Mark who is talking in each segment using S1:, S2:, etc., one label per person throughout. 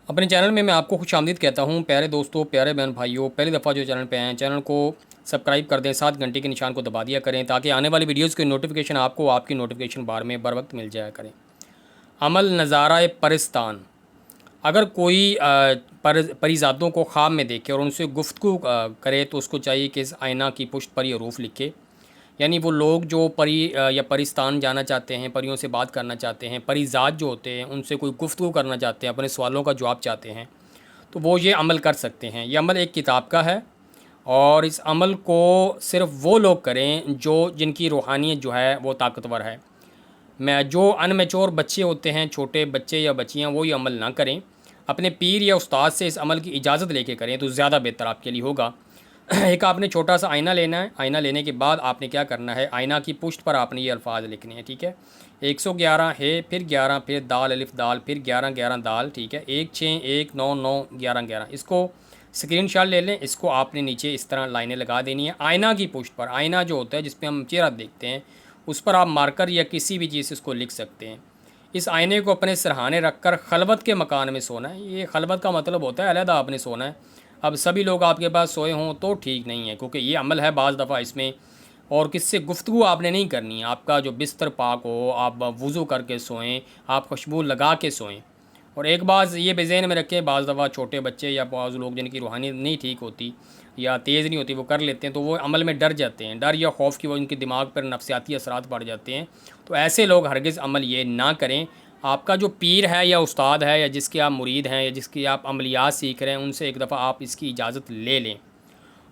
S1: अपने चैनल में मैं आपको खुशामदीद कहता हूँ। प्यारे दोस्तों, प्यारे बहन भाइयों, पहली दफ़ा जो चैनल पे आए हैं, चैनल को सब्सक्राइब कर दें, साथ घंटे के निशान को दबा दिया करें ताकि आने वाली वीडियोज़ की नोटिफिकेशन आपको आपकी नोटिफिकेशन बार में बर वक्त मिल जाया करें। अमल नज़ारा परिस्तान। अगर कोई परिज़ादों को ख्वाब में देखे और उनसे गुफ्तगू करे तो उसको चाहिए कि इस आईना की पुष्ट पर ये हरूफ लिखे। यानी वो लोग जो परी या परिस्तान जाना चाहते हैं, परियों से बात करना चाहते हैं, परिज़ाद जो होते हैं उनसे कोई गुफ्तगू करना चाहते हैं, अपने सवालों का जवाब चाहते हैं, तो वो ये अमल कर सकते हैं। ये अमल एक किताब का है और इस अमल को सिर्फ़ वो लोग करें जिनकी रूहानियत जो है वो ताकतवर है। मैं जो अनमेच्योर बच्चे होते हैं, छोटे बच्चे या बच्चियाँ, वो ये अमल ना करें। अपने पीर या उस्ताद से इस अमल की इजाज़त लेके करें तो ज़्यादा बेहतर आपके लिए होगा। एक आपने छोटा सा आईना लेना है। आईना लेने के बाद आपने क्या करना है, आईना की पुष्ट पर आपने ये अल्फाज लिखने हैं, ठीक है। 111 है, फिर 11, फिर दाल अलिफ दाल, फिर 11 11 दाल, ठीक है। 1 6 1 9 9 11 11। इसको स्क्रीनशॉट ले लें। इसको आपने नीचे इस तरह लाइनें लगा देनी है आईना की पुष्ट पर। आईना जो होता है जिस पर हम चेहरा देखते हैं, उस पर आप मार्कर या किसी भी चीज़ से इसको लिख सकते हैं। इस आईने को अपने सरहाने रख कर खलवत के मकान में सोना है। ये खलवत का मतलब होता है अलहदा आपने सोना है। अब सभी लोग आपके पास सोए हों तो ठीक नहीं है, क्योंकि ये अमल है बाज़ दफ़ा इसमें। और किससे गुफ्तगू आपने नहीं करनी है। आपका जो बिस्तर पाक हो, आप वज़ू करके सोएं, आप खुशबू लगा के सोएं। और एक बात ये बेज़हन में रखें, बाज़ दफ़ा छोटे बच्चे या बाज़ लोग जिनकी रूहानियत नहीं ठीक होती या तेज़ नहीं होती, वो कर लेते हैं तो वो अमल में डर जाते हैं। डर या खौफ की वजह उनके दिमाग पर नफसियाती असरात पड़ जाते हैं। तो ऐसे लोग हरगिज़ अमल ये ना करें। आपका जो पीर है या उस्ताद है या जिसके आप मुरीद हैं या जिसकी आप अमलियात सीख रहे हैं, उनसे एक दफ़ा आप इसकी इजाज़त ले लें।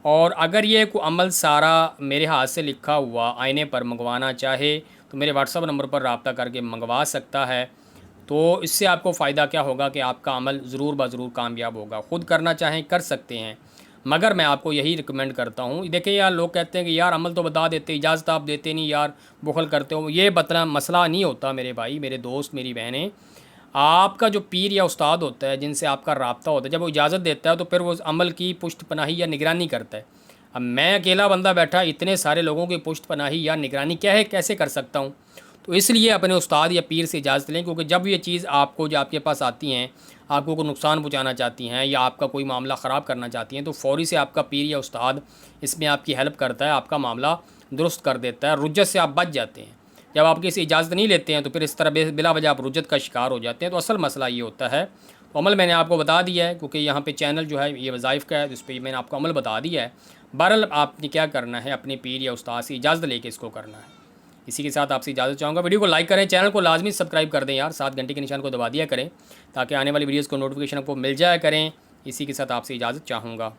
S1: और अगर ये कोई अमल सारा मेरे हाथ से लिखा हुआ आईने पर मंगवाना चाहे तो मेरे व्हाट्सअप नंबर पर रब्ता करके मंगवा सकता है। तो इससे आपको फ़ायदा क्या होगा कि आपका अमल ज़रूर ब ज़रूर कामयाब होगा। ख़ुद करना चाहें कर सकते हैं, मगर मैं आपको यही रिकमेंड करता हूँ। देखिए यार, लोग कहते हैं कि यार अमल तो बता देते, इजाज़त आप देते नहीं यार, बुखल करते हो। ये बतना मसला नहीं होता मेरे भाई, मेरे दोस्त, मेरी बहनें। आपका जो पीर या उस्ताद होता है, जिनसे आपका राब्ता होता है, जब वो इजाज़त देता है तो फिर वो उस अमल की पुष्ट पनाही या निगरानी करता है। अब मैं अकेला बंदा बैठा इतने सारे लोगों की पुष्ट पनाही या निगरानी क्या है, कैसे कर सकता हूँ। तो इसलिए अपने उस्ताद या पीर से इजाज़त लें, क्योंकि जब ये चीज़ आपको जो आपके पास आती हैं, आपको कोई नुकसान पहुँचाना चाहती हैं या आपका कोई मामला ख़राब करना चाहती हैं, तो फ़ौरी से आपका पीर या उस्ताद इसमें आपकी हेल्प करता है, आपका मामला दुरुस्त कर देता है। रुज्जत से आप बच जाते हैं। जब आप किसी इजाज़त नहीं लेते हैं तो फिर इस तरह बिला वजह आप रुज्जत का शिकार हो जाते हैं। तो असल मसला ये होता है। तो अमल मैंने आपको बता दिया है, क्योंकि यहाँ पे चैनल जो है ये वज़ाइफ़ का है, जिस पर मैंने आपको अमल बता दिया है। बहरहाल आपने क्या करना है, अपने पीर या उस्ताद से इजाज़त लेके इसको करना है। इसी के साथ आपसे इजाज़त चाहूँगा। वीडियो को लाइक करें, चैनल को लाजमी सब्सक्राइब कर दें यार, साथ घंटे के निशान को दबा दिया करें ताकि आने वाली वीडियोज़ को नोटिफिकेशन आपको मिल जाया करें। इसी के साथ आपसे इजाज़त चाहूँगा।